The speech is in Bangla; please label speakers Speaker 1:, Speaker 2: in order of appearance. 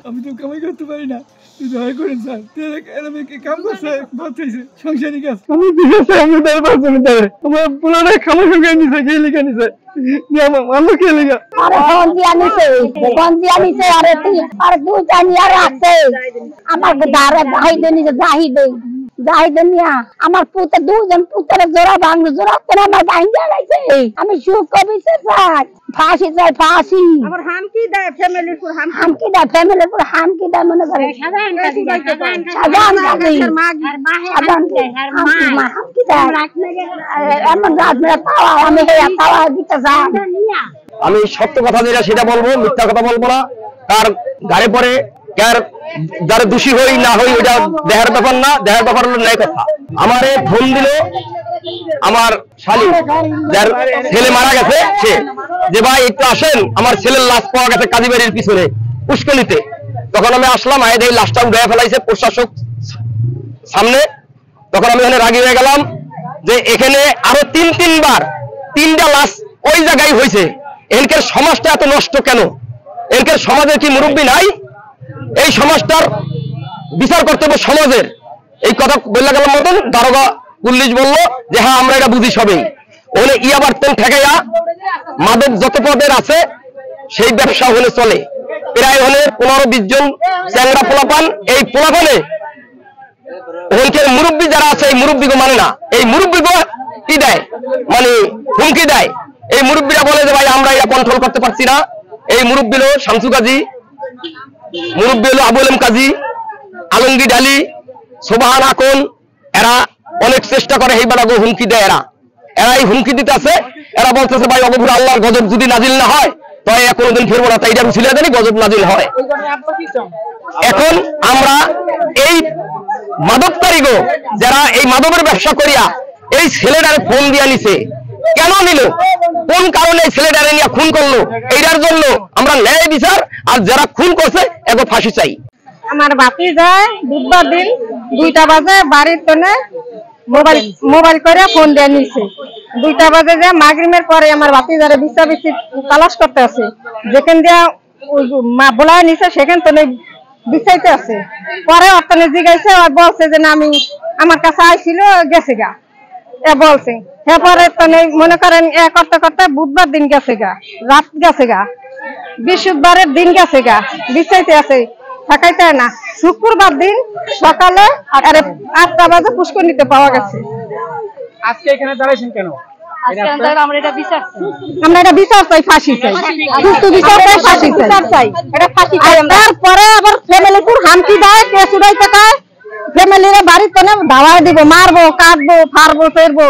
Speaker 1: আমি তো কামাই করতে পারি না, দয়া করেন স্যার। কাম করছে সংসারী কাজ, আমি দিয়েছে আমি আমার পুরোটা খামার সঙ্গে নিছে, কে লিখে নিছে আমার পুত্র দুজন পুত্রের জোড়া ভাঙবে, জোড়া করে আমার ভাঙে লাইছে। আমি সুখ কবিছে চাই, ফাঁসি চাই, ফাঁসি। আমার হামকি দেয় ফ্যামিলির পুরো, হামকি দেয় ফ্যামিলির পুরো, হামকি দেয় মনে করে সাধারণ কাজী, সাধারণ কাজী, হামকি দেয় এমন রাত মেরে পাওয়া। আমি হেয়া পাওয়া দিতে চাই।
Speaker 2: আমি সত্য কথা যেটা সেটা বলবো, মিথ্যা কথা বলবো না। তার গাড়ি পরে যারা দোষী হই না হই ওইটা দেখার ব্যাপার না, দেখার ব্যাপার হলো ন্যায় কথা। আমারে ফোন দিল আমার শালী, যার ছেলে মারা গেছে, সে যে ভাই একটু আসেন, আমার ছেলের লাশ পাওয়া গেছে কাজীবাড়ির পিছনে পুষ্কনিতে। তখন আমি আসলাম, আয় দেখি লাশটা উড়ে ফেলাইছে প্রশাসক সামনে। তখন আমি এখানে রাগি হয়ে গেলাম যে এখানে আরো তিনবার 3টা লাশ ওই জায়গায় হয়েছে। এনকের সমাজটা এত নষ্ট কেন? এনকের সমাজের কি মুরব্বী নাই? এই সমাজটার বিচার করতে হবে সমাজের। এই কথা বললে গেলাম মতন দারোগা পুলিশ বললো যে হ্যাঁ আমরা এটা বুঝি সবই। ওখানে ইয়াবার্তন ঠেকাইয়া মাদক যত পদের আছে সেই ব্যবসা ওখানে চলে। প্রায় হলে 15-20 জন চ্যাংরা পোলাপান। এই পোলাপানে ওখানকার মুরব্বী যারা আছে এই মুরব্বীকে মানে না। এই মুরব্বীকে কি দেয়, মানে হুমকি দেয়। এই মুরব্বীরা বলে যে ভাই আমরা এটা কন্ট্রোল করতে পারছি না। এই মুরব্বী হলো শামসু কাজী, মুরব্বী হলো আবু আলম কাজী, আলমগীর আলী, সোবাহান আকন। এরা অনেক চেষ্টা করে এই বেলা হুমকি দেয়। এরা এই হুমকি দিতে আছে। এরা বলতেছে ভাই অগভুর আল্লাহর গজব যদি নাজিল না হয় তাই কোনোদিন ফিরবো না, তাই এটা ছিল জানি গজব নাজিল হয়। এখন আমরা এই মাদককারীগো যারা এই মাদকের ব্যবসা করিয়া এই ছেলেটারে ফোন দিয়া নিছে, কেন নিল, কোন কারণে ছেলেটারে নিয়ে খুন করলো, এইটার জন্য আমরা ন্যায় বিচার। আর যারা খুন করছে এগো ফাঁসি চাই।
Speaker 3: আমার বাতি যায় বুধবার দিন 2টা বাজে বাড়ির তনে মোবাইল করে ফোন দিয়ে নিছে। 2টা বাজে যে মাগরিবের পরে আমার বাতি যারা বিচার তালাশ করতে আছে, যেখান দিয়া বলা নিছে সেখান থেকে বিচাইতে আছে। পরে অর্থনে জিগাইছে, আর বলছে যে না আমি আমার কাছে আইছিল গেছে গা, এ বলছে। এরপরে মনে করেন এ করতে করতে বুধবার দিন গেছে গা, রাত গেছে গা, বৃহস্পতিবারের দিন গেছে গা, বিচাইতে আছে থাকাইতে না। শুক্রবার দিন সকালে 8টা বাজে পুষ্করণীতে পাওয়া গেছে।
Speaker 4: আজকে এখানে দাঁড়াইছেন কেন?
Speaker 3: আমরা এটা বিচার চাই, ফাঁসি চাই, সুষ্ঠু বিচার চাই, ফাঁসি চাই, এটা ফাঁসি চাই। তারপরে আবার ফ্যামিলিপুর হামকি দেয়, কেস উড়াইতে চায়, ফ্যামিলির বাড়ির তনে ধাওয়া দিব, মারবো, কাটবো, ফারবো, ফেরবো।